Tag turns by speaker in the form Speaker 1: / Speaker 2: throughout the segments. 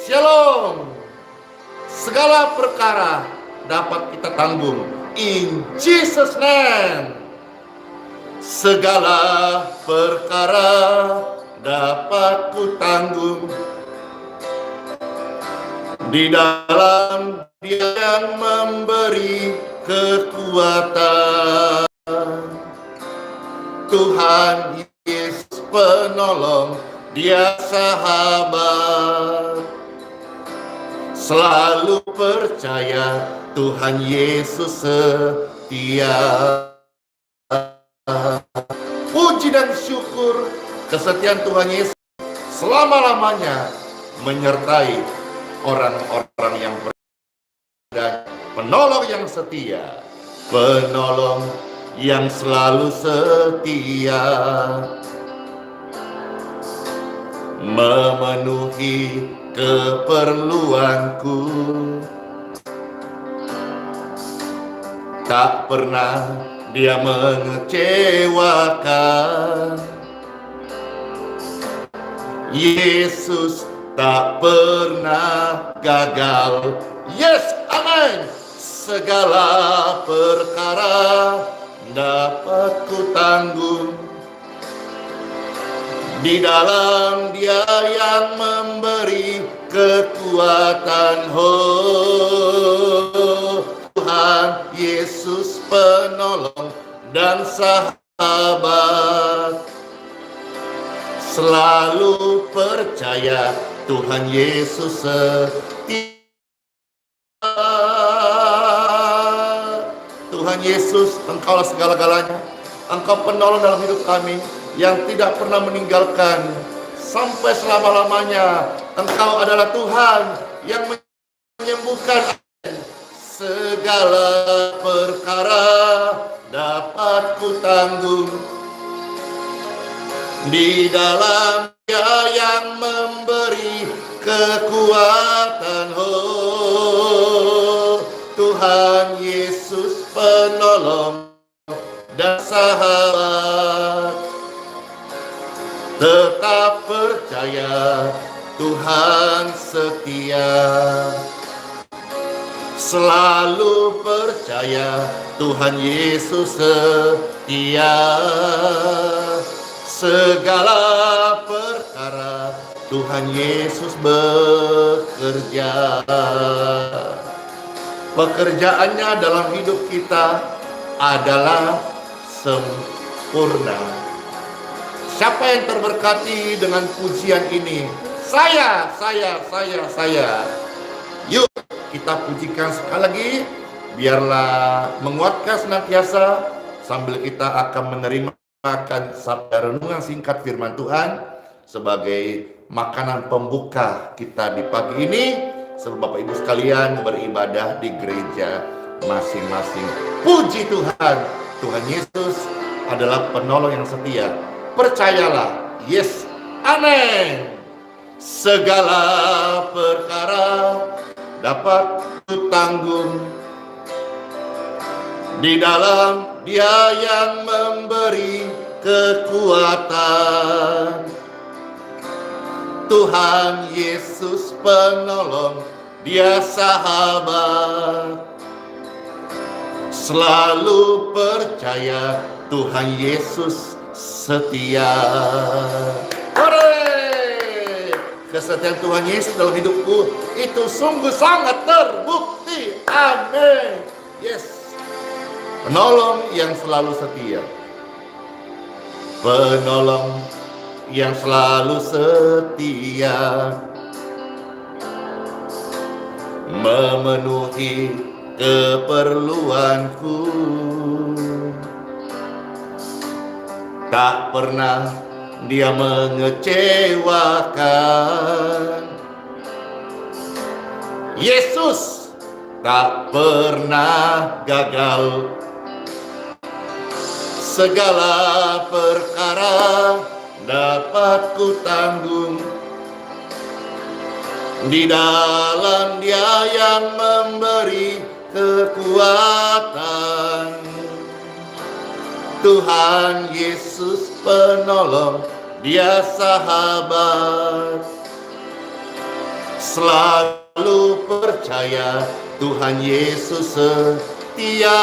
Speaker 1: Shalom. Segala perkara dapat kita tanggung in Jesus name. Segala perkara dapat ku tanggung di dalam Dia yang memberi kekuatan. Tuhan Yesus penolong, Dia sahabat. Selalu percaya Tuhan Yesus setia. Puji dan syukur kesetiaan Tuhan Yesus selama-lamanya menyertai orang-orang yang beriman, penolong yang setia, penolong yang selalu setia, memenuhi keperluanku, tak pernah Dia mengecewakan. Yesus tak pernah gagal. Yes, amin. Segala perkara dapat ku tanggung di dalam Dia yang memberi kekuatan. Tuhan Yesus penolong dan sahabat. Selalu percaya Tuhan Yesus setia. Tuhan Yesus, Engkaulah segala-galanya. Engkau penolong dalam hidup kami yang tidak pernah meninggalkan sampai selama-lamanya. Engkau adalah Tuhan yang menyembuhkan. Segala perkara dapat ku tanggung di dalam Dia yang memberi kekuatan. Tuhan Yesus penolong dan sahabat. Tetap percaya Tuhan setia. Selalu percaya Tuhan Yesus setia. Segala perkara Tuhan Yesus bekerja. Pekerjaannya dalam hidup kita adalah sempurna. Siapa yang terberkati dengan pujian ini? Saya. Yuk kita pujikan sekali lagi, biarlah menguatkan senantiasa sambil kita akan menerima sabda renungan singkat firman Tuhan sebagai makanan pembuka kita di pagi ini sebelum Bapak Ibu sekalian beribadah di gereja masing-masing. Puji Tuhan, Tuhan Yesus adalah penolong yang setia. Percayalah, yes, amin. Segala perkara dapat ku tanggung di dalam Dia yang memberi kekuatan. Tuhan Yesus penolong, Dia sahabat. Selalu percaya Tuhan Yesus setia. Kesetiaan Tuhan Yesus dalam hidupku itu sungguh sangat terbukti. Amin. Yes. Penolong yang selalu setia. Penolong yang selalu setia. Memenuhi keperluanku. Tak pernah Dia mengecewakan. Yesus tak pernah gagal. Segala perkara dapat ku tanggung di dalam Dia yang memberi kekuatan. Tuhan Yesus penolong, Dia sahabat. selalu percaya Tuhan Yesus setia.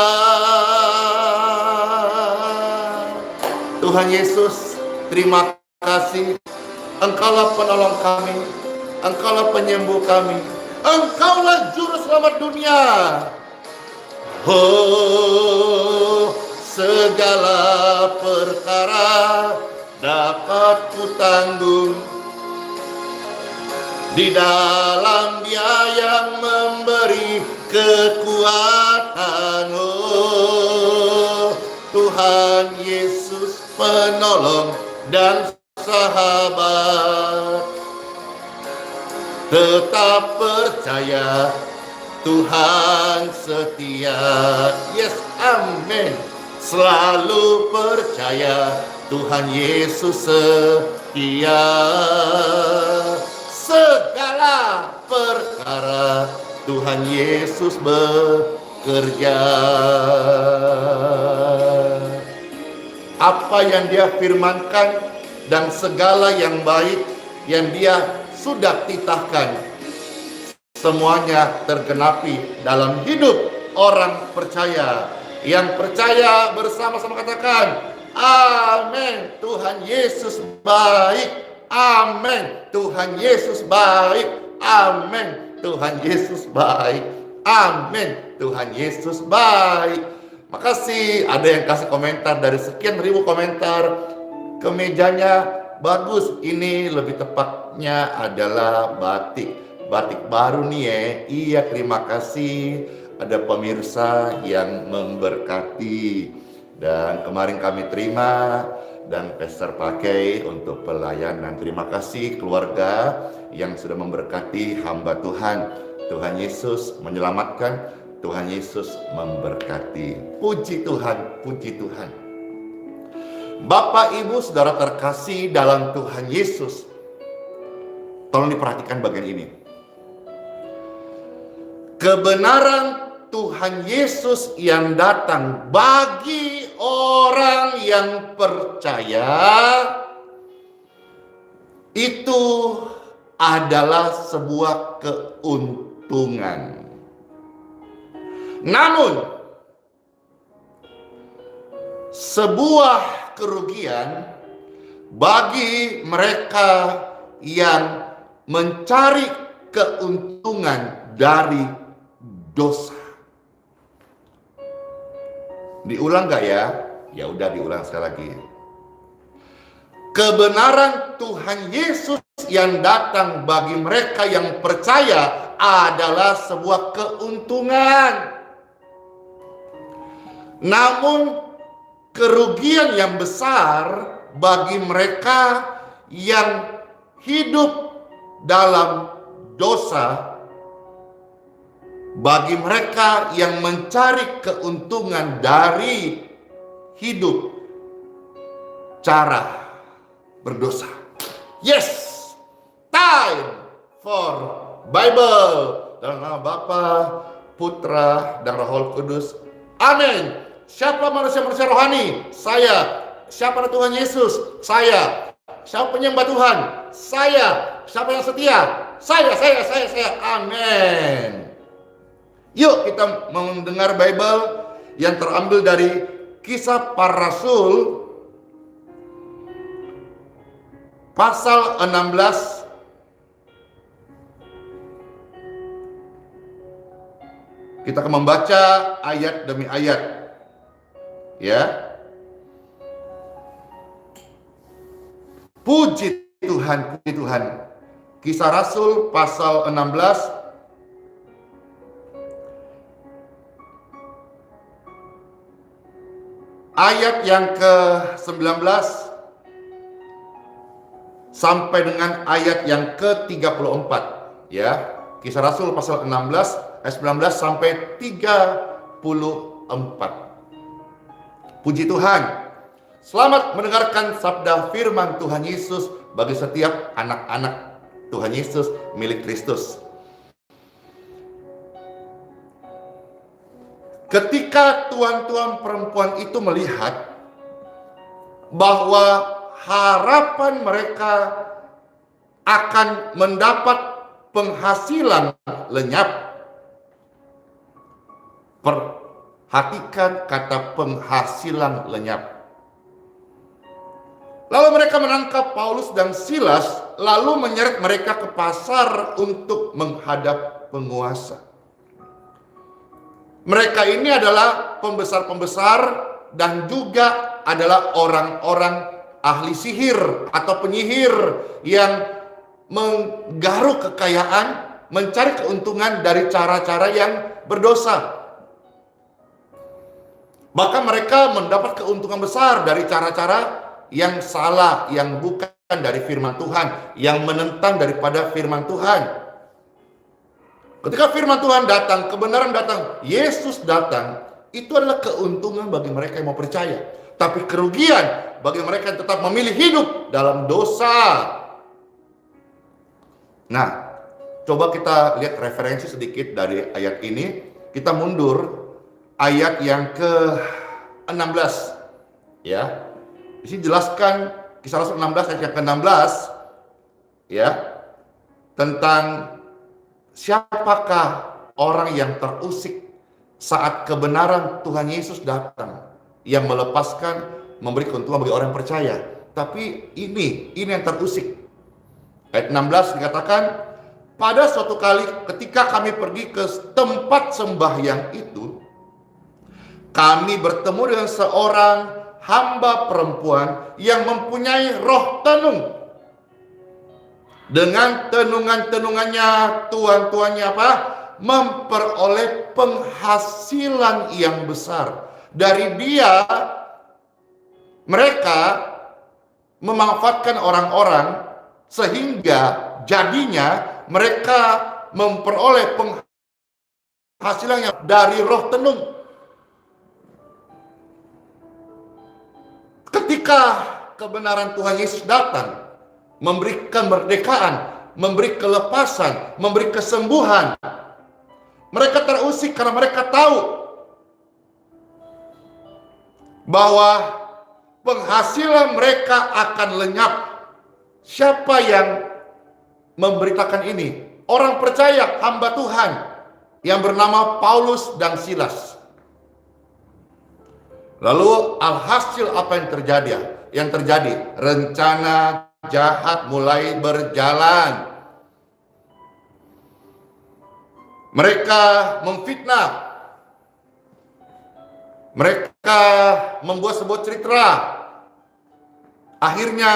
Speaker 1: Tuhan Yesus, terima kasih. Engkaulah penolong kami, Engkaulah penyembuh kami, Engkaulah juru selamat dunia. Oh, segala perkara dapat kutanggung di dalam Dia yang memberi kekuatan. Oh, Tuhan Yesus penolong dan sahabat. Tetap percaya Tuhan setia. Yes, amin. Selalu percaya Tuhan Yesus setia. Segala perkara Tuhan Yesus bekerja. Apa yang Dia firmankan dan segala yang baik yang Dia sudah titahkan, semuanya tergenapi dalam hidup orang percaya. Yang percaya bersama-sama katakan, amin. Tuhan Yesus baik. Amin. Tuhan Yesus baik. Amin. Tuhan Yesus baik. Amin. Tuhan Yesus baik. Makasih. Ada yang kasih komentar dari sekian ribu komentar. Kemejanya bagus. Ini lebih tepatnya adalah batik. Batik baru nih ya. Iya, terima kasih. Ada pemirsa yang memberkati. Dan kemarin kami terima dan Pastor pakai untuk pelayanan. Terima kasih keluarga yang sudah memberkati hamba Tuhan. Tuhan Yesus menyelamatkan, Tuhan Yesus memberkati. Puji Tuhan, puji Tuhan. Bapak, Ibu, Saudara terkasih dalam Tuhan Yesus, tolong diperhatikan bagian ini. Kebenaran Tuhan Yesus yang datang bagi orang yang percaya itu adalah sebuah keuntungan. Namun sebuah kerugian bagi mereka yang mencari keuntungan dari dosa. Diulang gak ya? Ya udah diulang sekali lagi. Kebenaran Tuhan Yesus yang datang bagi mereka yang percaya adalah sebuah keuntungan. Namun kerugian yang besar bagi mereka yang hidup dalam dosa, bagi mereka yang mencari keuntungan dari hidup cara berdosa. Yes, time for Bible. Dalam nama Bapa, Putra, dan Roh Kudus. Amin. Siapa manusia-manusia rohani? Saya. Siapa Tuhan Yesus? Saya. Siapa penyembah Tuhan? Saya. Siapa yang setia? Saya. Amin. Yuk kita mendengar Bible yang terambil dari Kisah Para Rasul pasal 16 kita akan membaca ayat demi ayat. Ya. Puji Tuhan, puji Tuhan. Kisah Rasul pasal 16 ayat yang ke-19 sampai dengan ayat yang ke-34 ya. Kisah Rasul pasal 16 ayat 19 sampai 34. Puji Tuhan. Selamat mendengarkan sabda firman Tuhan Yesus bagi setiap anak-anak Tuhan Yesus milik Kristus. Ketika tuan-tuan perempuan itu melihat bahwa harapan mereka akan mendapat penghasilan lenyap. Perhatikan kata penghasilan lenyap. Lalu mereka menangkap Paulus dan Silas, lalu menyeret mereka ke pasar untuk menghadap penguasa. Mereka ini adalah pembesar-pembesar dan juga adalah orang-orang ahli sihir atau penyihir yang menggaruk kekayaan, mencari keuntungan dari cara-cara yang berdosa. Bahkan mereka mendapat keuntungan besar dari cara-cara yang salah, yang bukan dari firman Tuhan, yang menentang daripada firman Tuhan. Ketika firman Tuhan datang, kebenaran datang, Yesus datang, itu adalah keuntungan bagi mereka yang mau percaya. Tapi kerugian bagi mereka yang tetap memilih hidup dalam dosa. Nah, coba kita lihat referensi sedikit dari ayat ini. Kita mundur ayat yang ke-16. Ya. Di sini jelaskan Kisah Rasul 16 ayat yang ke-16 ya, tentang siapakah orang yang terusik saat kebenaran Tuhan Yesus datang, yang melepaskan, memberi keuntungan bagi orang yang percaya. Tapi ini yang terusik. Ayat 16 dikatakan, pada suatu kali ketika kami pergi ke tempat sembahyang itu, kami bertemu dengan seorang hamba perempuan yang mempunyai roh tenung. Dengan tenungan-tenungannya, tuan-tuannya apa? Memperoleh penghasilan yang besar. Dari dia, mereka memanfaatkan orang-orang sehingga jadinya mereka memperoleh penghasilan yang dari roh tenung. Ketika kebenaran Tuhan Yesus datang, memberi kemerdekaan, memberi kelepasan, memberi kesembuhan, mereka terusik karena mereka tahu bahwa penghasilan mereka akan lenyap. Siapa yang memberitakan ini? Orang percaya, hamba Tuhan yang bernama Paulus dan Silas. Lalu alhasil apa yang terjadi? Yang terjadi, rencana jahat mulai berjalan. Mereka memfitnah. Mereka membuat sebuah cerita. Akhirnya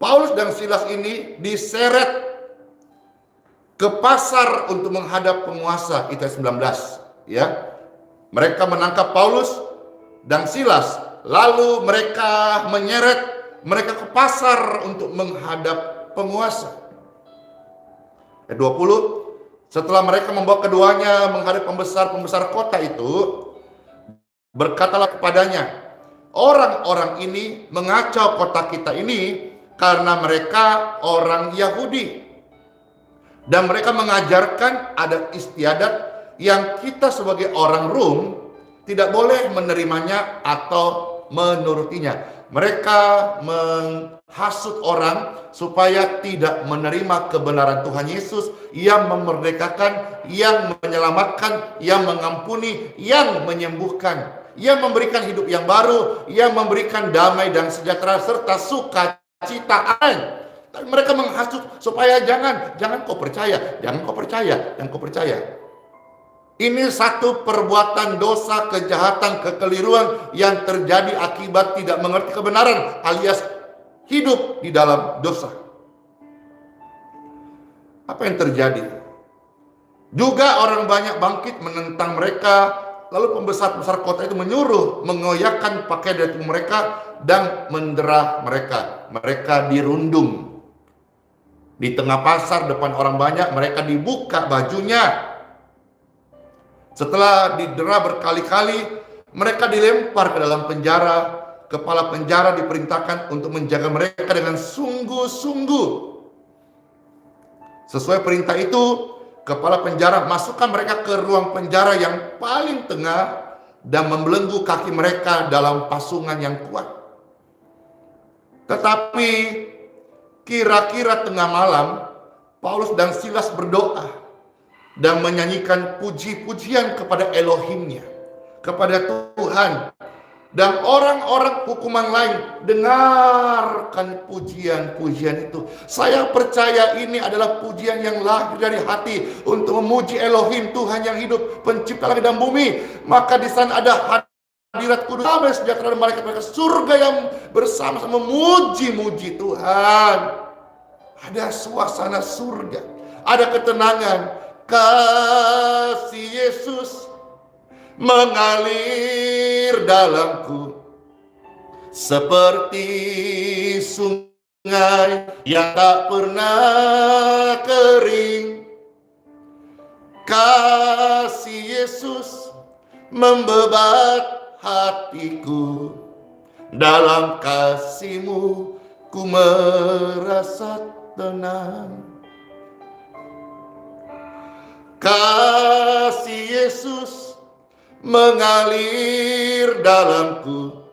Speaker 1: Paulus dan Silas ini diseret ke pasar untuk menghadap penguasa. Itu ayat 19, ya. Mereka menangkap Paulus dan Silas, lalu mereka menyeret mereka ke pasar untuk menghadap penguasa. Ayat 20, setelah mereka membawa keduanya menghadap pembesar-pembesar kota itu, berkatalah kepadanya, orang-orang ini mengacau kota kita ini karena mereka orang Yahudi. Dan mereka mengajarkan adat istiadat yang kita sebagai orang Rom tidak boleh menerimanya atau menurutinya. Mereka menghasut orang supaya tidak menerima kebenaran Tuhan Yesus yang memerdekakan, yang menyelamatkan, yang mengampuni, yang menyembuhkan, yang memberikan hidup yang baru, yang memberikan damai dan sejahtera serta sukacita. Tapi mereka menghasut supaya jangan kau percaya, jangan kau percaya. Ini satu perbuatan dosa, kejahatan, kekeliruan yang terjadi akibat tidak mengerti kebenaran alias hidup di dalam dosa. Apa yang terjadi? Juga orang banyak bangkit menentang mereka. Lalu pembesar-pembesar kota itu menyuruh mengoyakkan pakaian dari tubuh mereka dan mendera mereka. Mereka dirundung. Di tengah pasar depan orang banyak mereka dibuka bajunya. Setelah didera berkali-kali, mereka dilempar ke dalam penjara. Kepala penjara diperintahkan untuk menjaga mereka dengan sungguh-sungguh. Sesuai perintah itu, kepala penjara masukkan mereka ke ruang penjara yang paling tengah dan membelenggu kaki mereka dalam pasungan yang kuat. Tetapi kira-kira tengah malam, Paulus dan Silas berdoa dan menyanyikan puji-pujian kepada Elohimnya, kepada Tuhan. Dan orang-orang hukuman lain dengarkan pujian-pujian itu. Saya percaya ini adalah pujian yang lahir dari hati untuk memuji Elohim, Tuhan yang hidup, pencipta langit dan bumi. Maka di sana ada hadirat kudus, damai sejahtera dan malaikat-malaikat surga yang bersama-sama memuji-muji Tuhan. Ada suasana surga, ada ketenangan. Kasih Yesus mengalir dalamku seperti sungai yang tak pernah kering. Kasih Yesus membebat hatiku, dalam kasih-Mu ku merasa tenang. Kasih Yesus mengalir dalamku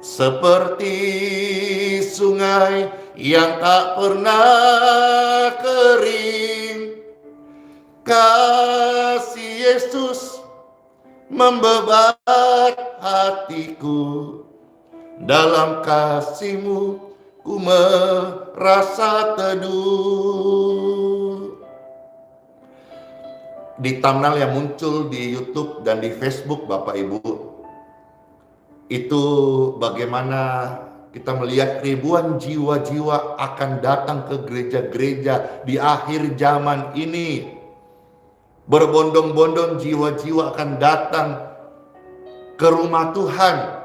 Speaker 1: seperti sungai yang tak pernah kering. Kasih Yesus membebat hatiku, dalam kasih-Mu ku merasa teduh. Di thumbnail yang muncul di YouTube dan di Facebook, Bapak Ibu, itu bagaimana kita melihat ribuan jiwa-jiwa akan datang ke gereja-gereja di akhir zaman ini. Berbondong-bondong jiwa-jiwa akan datang ke rumah Tuhan.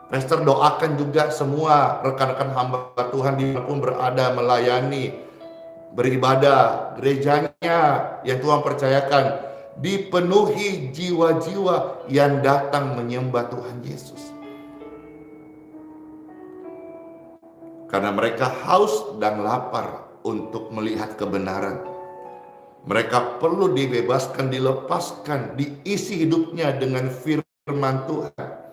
Speaker 1: Pastor doakan juga semua rekan-rekan hamba Tuhan dimanapun berada melayani, beribadah, gerejanya yang Tuhan percayakan dipenuhi jiwa-jiwa yang datang menyembah Tuhan Yesus. Karena mereka haus dan lapar untuk melihat kebenaran. Mereka perlu dibebaskan, dilepaskan, diisi hidupnya dengan firman Tuhan.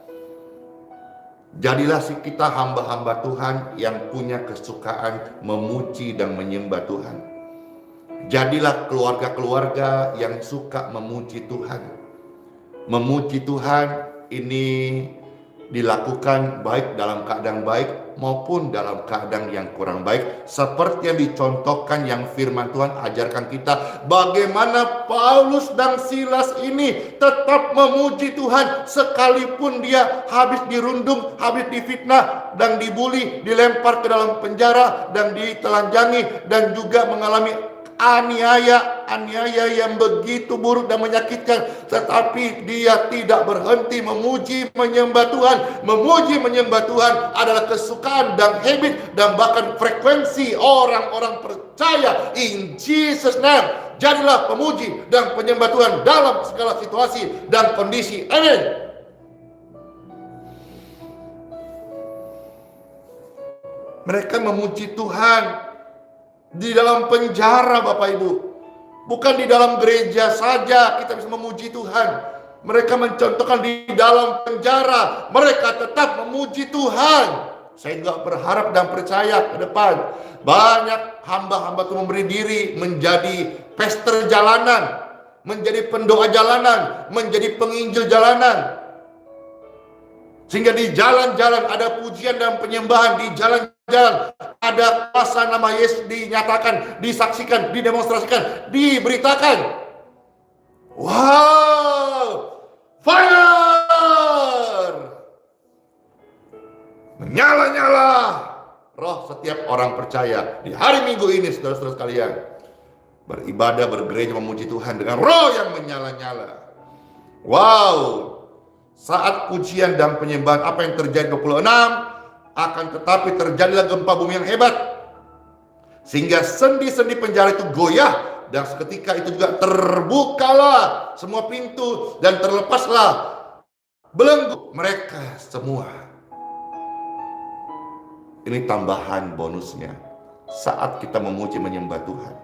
Speaker 1: Jadilah kita hamba-hamba Tuhan yang punya kesukaan memuji dan menyembah Tuhan. Jadilah keluarga-keluarga yang suka memuji Tuhan. Memuji Tuhan ini dilakukan baik dalam keadaan baik maupun dalam keadaan yang kurang baik. Seperti yang dicontohkan yang firman Tuhan ajarkan kita. Bagaimana Paulus dan Silas ini tetap memuji Tuhan sekalipun dia habis dirundung, habis difitnah dan dibuli, dilempar ke dalam penjara dan ditelanjangi dan juga mengalami aniaya yang begitu buruk dan menyakitkan, tetapi dia tidak berhenti memuji menyembah Tuhan. Memuji menyembah Tuhan adalah kesukaan dan habit dan bahkan frekuensi orang-orang percaya. In Jesus name, jadilah pemuji dan penyembah Tuhan dalam segala situasi dan kondisi. Amin. Mereka memuji Tuhan di dalam penjara, Bapak Ibu. Bukan di dalam gereja saja kita bisa memuji Tuhan. Mereka mencontohkan di dalam penjara, mereka tetap memuji Tuhan. Saya juga berharap dan percaya ke depan banyak hamba-hamba Tuhan memberi diri menjadi pastor jalanan, menjadi pendoa jalanan, menjadi penginjil jalanan. Sehingga di jalan-jalan ada pujian dan penyembahan, di jalan-jalan ada kuasa nama Yesus dinyatakan, disaksikan, didemonstrasikan, diberitakan. Wow! Fire! Menyala-nyala roh setiap orang percaya di hari Minggu ini, saudara-saudara sekalian. Beribadah, bergereja, memuji Tuhan dengan roh yang menyala-nyala. Wow! Saat pujian dan penyembahan, apa yang terjadi 26? Akan tetapi terjadilah gempa bumi yang hebat, sehingga sendi-sendi penjara itu goyah, dan seketika itu juga terbukalah semua pintu dan terlepaslah belenggu mereka semua. Ini tambahan bonusnya. Saat kita memuji menyembah Tuhan,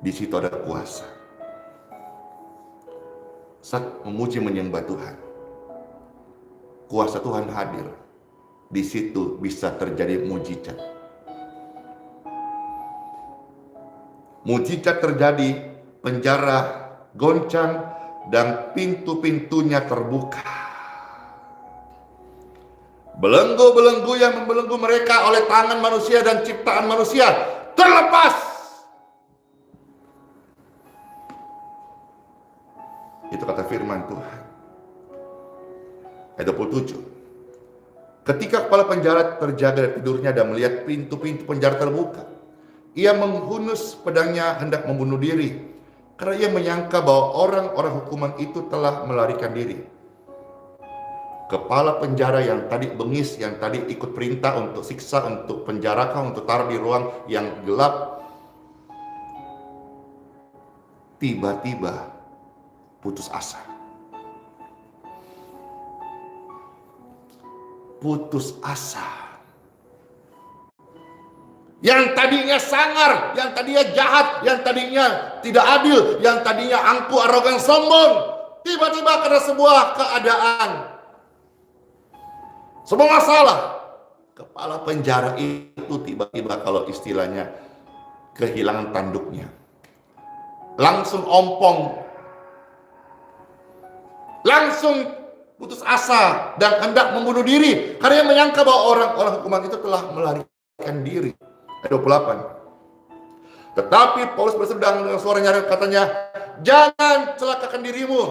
Speaker 1: di situ ada kuasa. Saat memuji menyembah Tuhan, kuasa Tuhan hadir. Di situ bisa terjadi mujizat. Mujizat terjadi, penjara goncang, dan pintu-pintunya terbuka. Belenggu-belenggu yang membelenggu mereka oleh tangan manusia dan ciptaan manusia terlepas. Itu kata firman Tuhan. Ayat 27. Ketika kepala penjara terjaga dari tidurnya dan melihat pintu-pintu penjara terbuka, ia menghunus pedangnya hendak membunuh diri, karena ia menyangka bahwa orang-orang hukuman itu telah melarikan diri. Kepala penjara yang tadi bengis, yang tadi ikut perintah untuk siksa, untuk penjarakan, untuk taruh di ruang yang gelap, tiba-tiba putus asa. Putus asa. Yang tadinya sangar, yang tadinya jahat, yang tadinya tidak adil, yang tadinya angkuh, arogan, sombong, tiba-tiba karena sebuah keadaan, sebuah masalah, kepala penjara itu tiba-tiba, kalau istilahnya, kehilangan tanduknya, langsung ompong, langsung putus asa dan hendak membunuh diri karena ia menyangka bahwa orang-orang hukuman itu telah melarikan diri. Ayat 28. Tetapi Paulus bersedang dengan suara nyaring, katanya, jangan celakakan dirimu,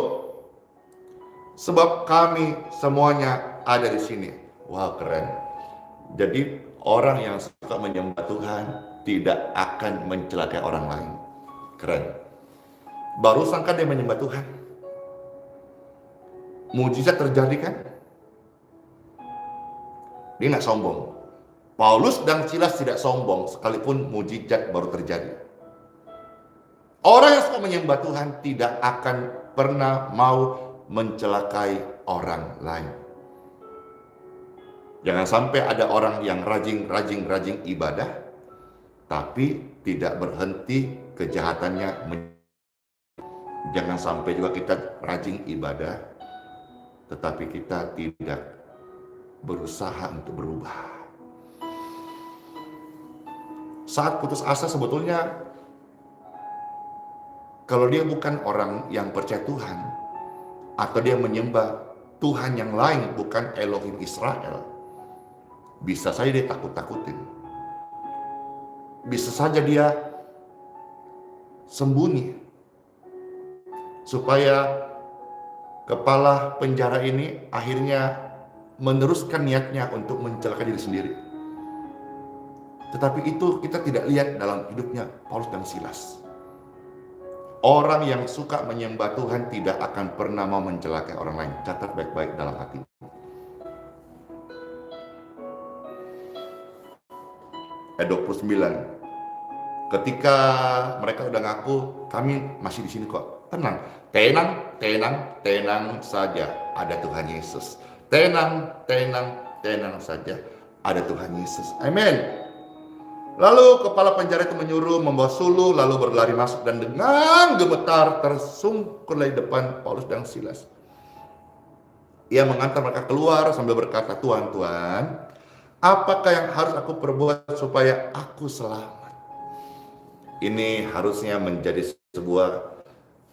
Speaker 1: sebab kami semuanya ada di sini. Wah, keren. Jadi orang yang suka menyembah Tuhan tidak akan mencelakai orang lain. Keren. Barusan kan dia menyembah Tuhan, mujizat terjadi kan? Dia nggak sombong. Paulus dan Silas tidak sombong sekalipun mujizat baru terjadi. Orang yang suka menyembah Tuhan tidak akan pernah mau mencelakai orang lain. Jangan sampai ada orang yang rajin ibadah, tapi tidak berhenti kejahatannya. Jangan sampai juga kita rajin ibadah, tetapi kita tidak berusaha untuk berubah. Saat putus asa sebetulnya, kalau dia bukan orang yang percaya Tuhan, atau dia menyembah Tuhan yang lain, bukan Elohim Israel, bisa saja dia takut-takutin. Bisa saja dia sembunyi, supaya kepala penjara ini akhirnya meneruskan niatnya untuk mencelakai diri sendiri. Tetapi itu kita tidak lihat dalam hidupnya Paulus dan Silas. Orang yang suka menyembah Tuhan tidak akan pernah mau mencelakai orang lain. Catat baik-baik dalam hati. Ayat 29. Ketika mereka udah ngaku, kami masih di sini kok. Tenang saja, ada Tuhan Yesus. Tenang saja, ada Tuhan Yesus. Amin. Lalu kepala penjara itu menyuruh membawa suluh, lalu berlari masuk dan dengan gemetar tersungkur di depan Paulus dan Silas. Ia mengantar mereka keluar sambil berkata, Tuhan, apakah yang harus aku perbuat supaya aku selamat? Ini harusnya menjadi sebuah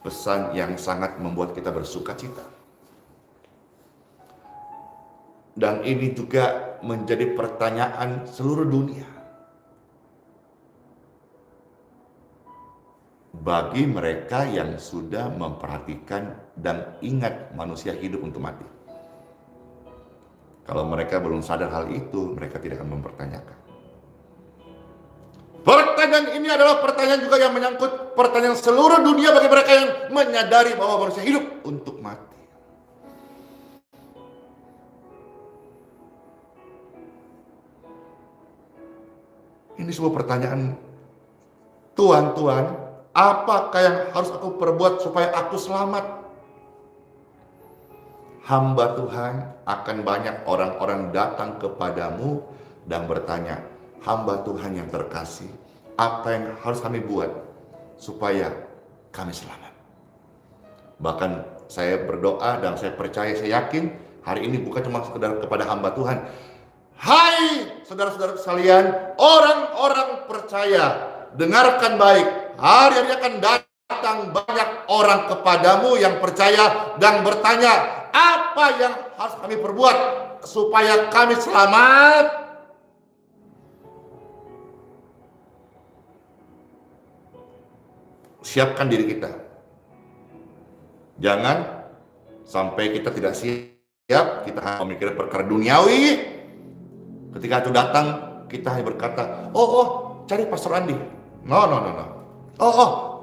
Speaker 1: pesan yang sangat membuat kita bersuka cita. Dan ini juga menjadi pertanyaan seluruh dunia. Bagi mereka yang sudah memperhatikan dan ingat manusia hidup untuk mati. Kalau mereka belum sadar hal itu, mereka tidak akan mempertanyakan. Pertanyaan ini adalah pertanyaan juga yang menyangkut pertanyaan seluruh dunia bagi mereka yang menyadari bahwa manusia hidup untuk mati. Ini sebuah pertanyaan, Tuhan, apakah yang harus aku perbuat supaya aku selamat? Hamba Tuhan, akan banyak orang-orang datang kepadamu dan bertanya, hamba Tuhan yang terkasih, apa yang harus kami buat supaya kami selamat? Bahkan saya berdoa dan saya percaya, saya yakin hari ini bukan cuma sekedar kepada hamba Tuhan. Hai saudara-saudara sekalian, orang-orang percaya, dengarkan baik. hari-hari akan datang banyak orang kepadamu yang percaya dan bertanya, apa yang harus kami perbuat supaya kami selamat? Siapkan diri kita. Jangan sampai kita tidak siap, kita hanya memikirkan perkara duniawi. Ketika itu datang, kita hanya berkata, cari Pastor Andi. No.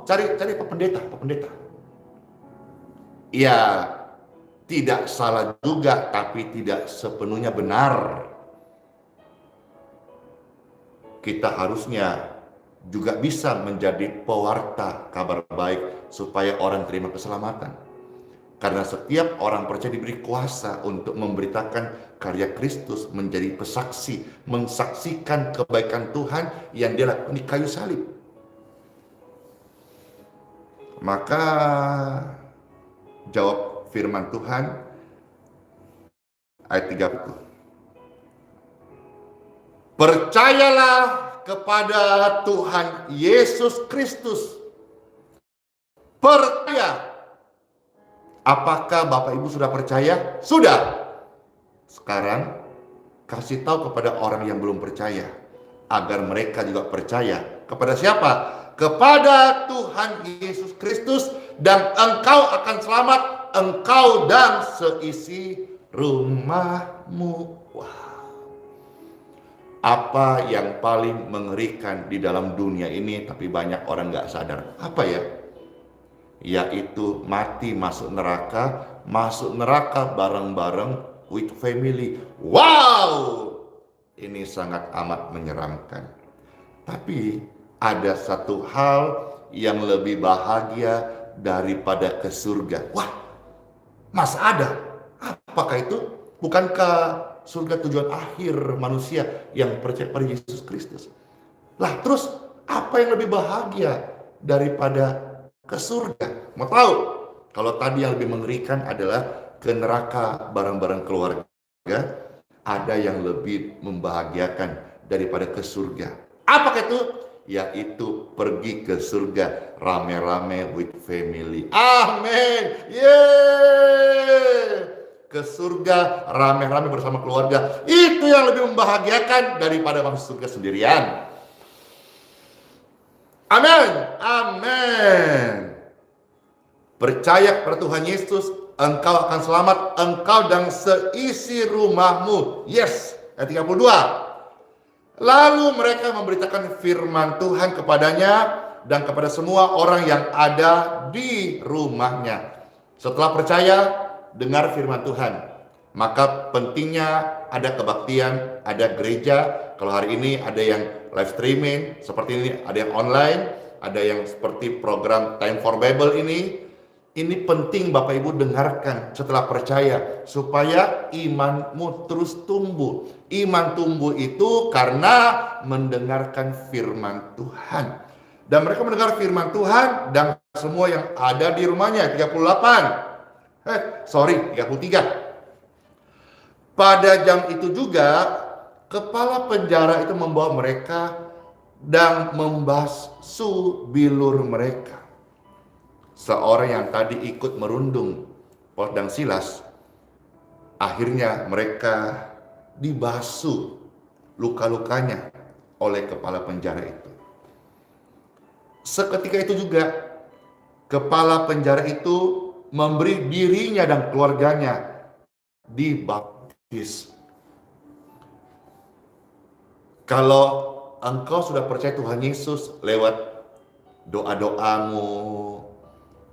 Speaker 1: Cari Pak Pendeta. Ya, tidak salah juga, tapi tidak sepenuhnya benar. Kita harusnya juga bisa menjadi pewarta kabar baik supaya orang terima keselamatan. Karena setiap orang percaya diberi kuasa untuk memberitakan karya Kristus, menjadi pesaksi, mensaksikan kebaikan Tuhan yang dia lakukan di kayu salib. Maka jawab firman Tuhan ayat 30. Percayalah kepada Tuhan Yesus Kristus. Percaya. Apakah Bapak Ibu sudah percaya? Sudah. Sekarang kasih tahu kepada orang yang belum percaya agar mereka juga percaya. Kepada siapa? Kepada Tuhan Yesus Kristus, dan engkau akan selamat, engkau dan seisi rumahmu. Wah. Apa yang paling mengerikan di dalam dunia ini tapi banyak orang gak sadar? Apa ya? Yaitu mati masuk neraka bareng-bareng with family. Wow! Ini sangat amat menyeramkan. Tapi ada satu hal yang lebih bahagia daripada ke surga. Wah, mas ada? Apakah itu? Bukankah surga tujuan akhir manusia yang percaya pada Yesus Kristus? Lah terus apa yang lebih bahagia daripada ke surga? Mau tahu? Kalau tadi yang lebih mengerikan adalah ke neraka bareng-bareng keluarga, ada yang lebih membahagiakan daripada ke surga. Apakah itu? Yaitu pergi ke surga rame-rame with family. Amin. Yeay. Ke surga rame-rame bersama keluarga. Itu yang lebih membahagiakan daripada masuk surga sendirian. Amin. Amin. Percaya kepada Tuhan Yesus, engkau akan selamat, engkau dan seisi rumahmu. Yes. Ayat 32. Lalu mereka memberitakan firman Tuhan kepadanya dan kepada semua orang yang ada di rumahnya. Setelah percaya, dengar firman Tuhan. Maka pentingnya ada kebaktian, ada gereja. Kalau hari ini ada yang live streaming, seperti ini ada yang online, ada yang seperti program Time for Bible ini. Ini penting Bapak Ibu dengarkan setelah percaya, supaya imanmu terus tumbuh. Iman tumbuh itu karena mendengarkan firman Tuhan. Dan mereka mendengar firman Tuhan dan semua yang ada di rumahnya. 33. Pada jam itu juga kepala penjara itu membawa mereka dan membasuh bilur mereka. Seorang yang tadi ikut merundung Paulus dan Silas, akhirnya mereka dibasuh luka-lukanya oleh kepala penjara itu. Seketika itu juga kepala penjara itu memberi dirinya dan keluarganya dibaptis. Kalau engkau sudah percaya Tuhan Yesus lewat doa-doamu,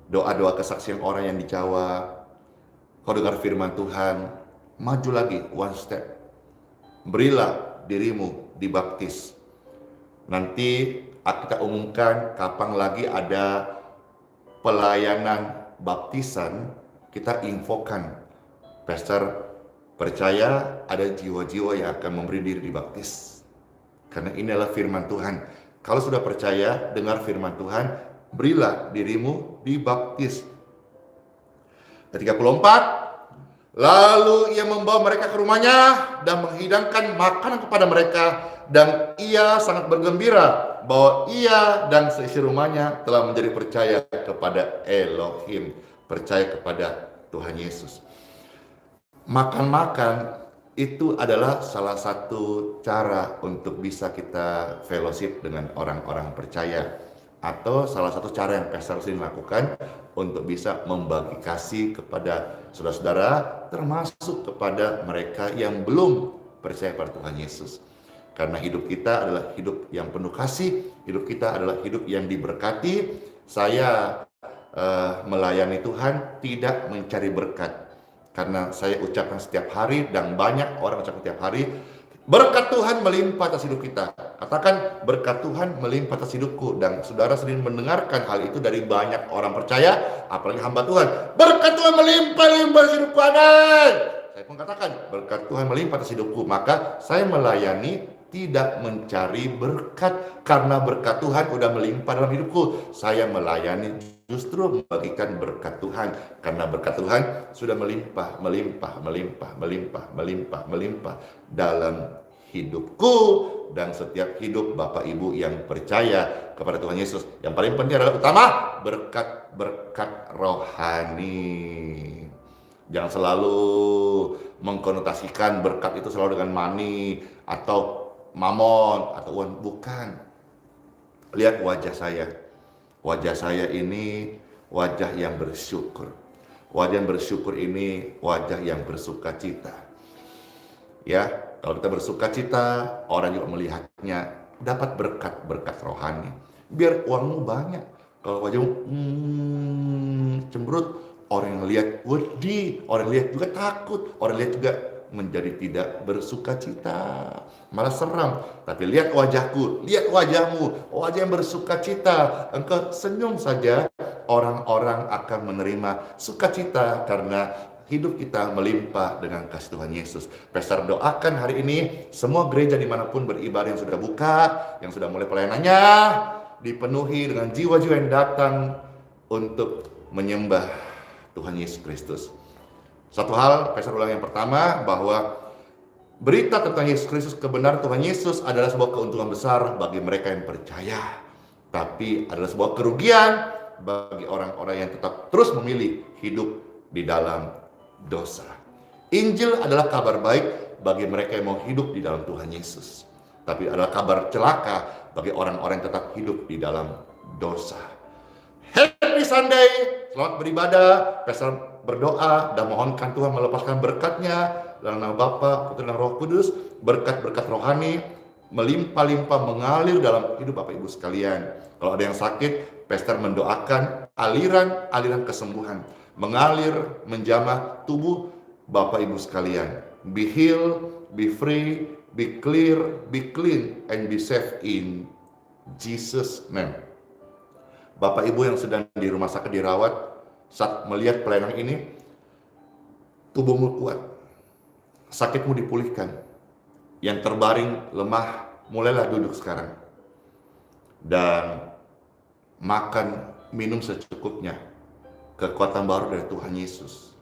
Speaker 1: doa-doa kesaksian orang yang dijawab, kau dengar firman Tuhan, maju lagi one step. Berilah dirimu dibaptis. Nanti kita umumkan kapan lagi ada pelayanan baptisan, kita infokan. Pastor percaya ada jiwa-jiwa yang akan memberi diri dibaptis. Karena ini adalah firman Tuhan. Kalau sudah percaya, dengar firman Tuhan, berilah dirimu dibaptis. 34. Lalu ia membawa mereka ke rumahnya dan menghidangkan makanan kepada mereka, dan ia sangat bergembira bahwa ia dan seisi rumahnya telah menjadi percaya kepada Elohim, percaya kepada Tuhan Yesus. Makan-makan itu adalah salah satu cara untuk bisa kita fellowship dengan orang-orang percaya, atau salah satu cara yang pastor sering lakukan untuk bisa membagi kasih kepada saudara-saudara, termasuk kepada mereka yang belum percaya pada Tuhan Yesus. Karena hidup kita adalah hidup yang penuh kasih, hidup kita adalah hidup yang diberkati. Saya melayani Tuhan tidak mencari berkat, karena saya ucapkan setiap hari dan banyak orang ucapkan setiap hari, berkat Tuhan melimpah atas hidup kita. Katakan, berkat Tuhan melimpah atas hidupku. Dan saudara sering mendengarkan hal itu dari banyak orang percaya, apalagi hamba Tuhan. Berkat Tuhan melimpah-limpah atas hidupku, amin. Saya pun katakan, berkat Tuhan melimpah atas hidupku. Maka saya melayani, tidak mencari berkat, karena berkat Tuhan udah melimpah dalam hidupku. Saya melayani justru membagikan berkat Tuhan, karena berkat Tuhan sudah melimpah dalam hidupku dan setiap hidup Bapak Ibu yang percaya kepada Tuhan Yesus. Yang paling penting adalah utama, berkat-berkat rohani. Jangan selalu mengkonotasikan berkat itu selalu dengan money atau mamon atau uang. Bukan. Lihat wajah saya. Wajah saya ini wajah yang bersyukur. Wajah yang bersyukur ini wajah yang bersuka cita. Ya, kalau kita bersuka cita, orang juga melihatnya dapat berkat-berkat rohani. Biar uangmu banyak. Kalau wajahmu cemberut, orang yang lihat wedi, orang yang lihat juga takut, orang yang lihat juga menjadi tidak bersuka cita, malah seram. Tapi lihat wajahku, lihat wajahmu, wajah yang bersuka cita, engkau senyum saja, orang-orang akan menerima sukacita karena hidup kita melimpah dengan kasih Tuhan Yesus. Pastor doakan hari ini semua gereja dimanapun beribadah yang sudah buka, yang sudah mulai pelayanannya, dipenuhi dengan jiwa-jiwa yang datang untuk menyembah Tuhan Yesus Kristus. Satu hal, pastor ulang yang pertama, bahwa berita tentang Yesus Kristus, kebenaran Tuhan Yesus adalah sebuah keuntungan besar bagi mereka yang percaya. Tapi adalah sebuah kerugian bagi orang-orang yang tetap terus memilih hidup di dalam dosa. Injil adalah kabar baik bagi mereka yang mau hidup di dalam Tuhan Yesus. Tapi adalah kabar celaka bagi orang-orang yang tetap hidup di dalam dosa. Happy Sunday, selamat beribadah. Pastor berdoa dan mohonkan Tuhan melepaskan berkat-Nya dalam nama Bapa, Putra dan Roh Kudus. Berkat-berkat rohani melimpah-limpah mengalir dalam hidup Bapak Ibu sekalian. Kalau ada yang sakit, pastor mendoakan aliran kesembuhan mengalir menjamah tubuh Bapak Ibu sekalian. Be healed, be free, be clear, be clean, and be safe in Jesus' name. Bapak Ibu yang sedang di rumah sakit dirawat, saat melihat pelayanan ini, tubuhmu kuat, sakitmu dipulihkan. Yang terbaring lemah, mulailah duduk sekarang. Dan makan, minum secukupnya. Kekuatan baru dari Tuhan Yesus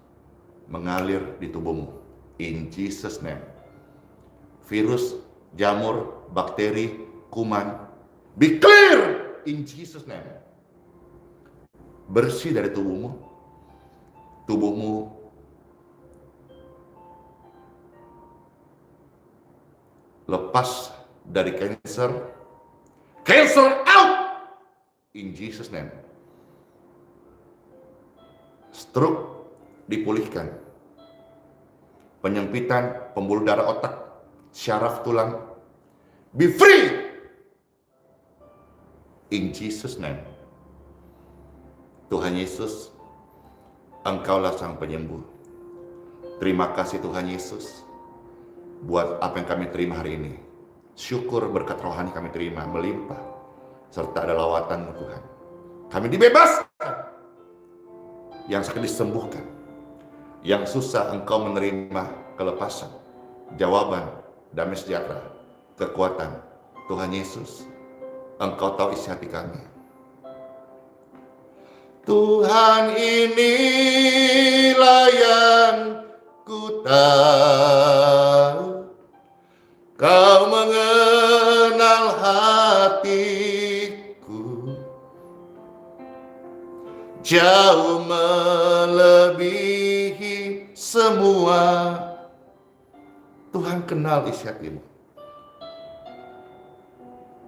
Speaker 1: mengalir di tubuhmu. In Jesus' name. Virus, jamur, bakteri, kuman, be clear in Jesus' name. Bersih dari tubuhmu. Tubuhmu lepas dari cancer. Cancer out in Jesus' name. Stroke dipulihkan. Penyempitan pembuluh darah otak, syaraf tulang, be free in Jesus' name. Tuhan Yesus, Engkaulah Sang Penyembuh. Terima kasih Tuhan Yesus buat apa yang kami terima hari ini. Syukur berkat rohani kami terima melimpah, serta ada lawatan Tuhan. Kami dibebaskan, yang sakit disembuhkan, yang susah Engkau menerima kelepasan, jawaban, damai sejahtera, kekuatan. Tuhan Yesus, Engkau tahu isi hati kami. Tuhan, inilah yang ku tahu kau mengenal hatiku jauh melebihi semua. Tuhan kenal isi hatimu.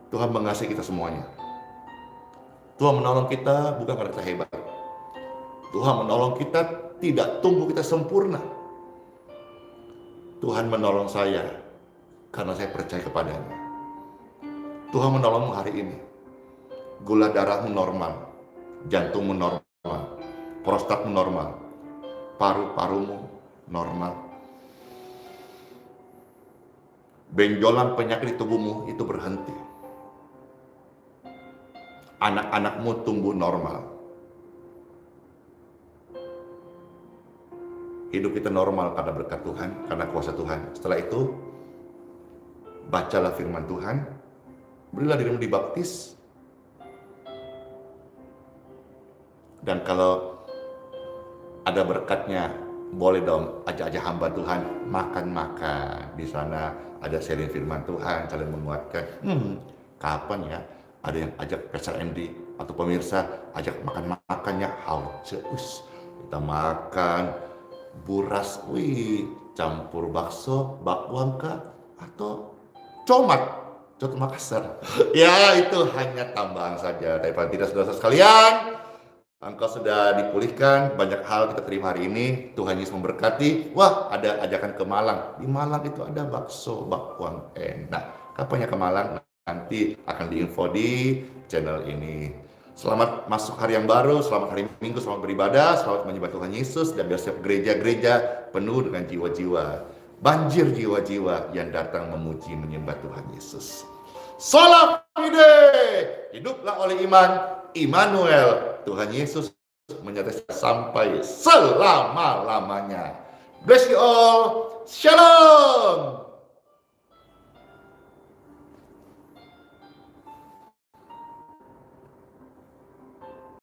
Speaker 1: Tuhan mengasihi kita semuanya. Tuhan menolong kita bukan karena kita hebat. Tuhan menolong kita tidak tunggu kita sempurna. Tuhan menolong saya karena saya percaya kepadanya. Tuhan menolongmu hari ini. Gula darahmu normal, jantungmu normal, prostatmu normal, paru-parumu normal. Benjolan penyakit di tubuhmu itu berhenti. Anak-anakmu tumbuh normal. Hidup kita normal karena berkat Tuhan, karena kuasa Tuhan. Setelah itu, bacalah firman Tuhan, berilah dirimu dibaptis, dan kalau ada berkatnya, boleh dong ajak-ajak hamba Tuhan makan-makan. Di sana ada sharing firman Tuhan, saling menguatkan. Kapan ya ada yang ajak Pastor Andy atau pemirsa ajak makan-makannya haus. Kita makan buras, campur bakso, bakwan kah, atau comat, coto Makassar. Ya, itu hanya tambahan saja. Daripada tidak, saudara sekalian, engkau sudah dipulihkan, banyak hal kita terima hari ini. Tuhan Yesus memberkati. Wah, ada ajakan ke Malang. Di Malang itu ada bakso, bakwan enak. Kapan ya ke Malang? Nanti akan diinfo di channel ini. Selamat masuk hari yang baru, selamat hari Minggu, selamat beribadah, selamat menyembah Tuhan Yesus, dan biar setiap gereja-gereja penuh dengan jiwa-jiwa, banjir jiwa-jiwa yang datang memuji menyembah Tuhan Yesus. Sola Fide, hiduplah oleh iman, Immanuel, Tuhan Yesus menyertai sampai selama-lamanya. Bless you all, Shalom.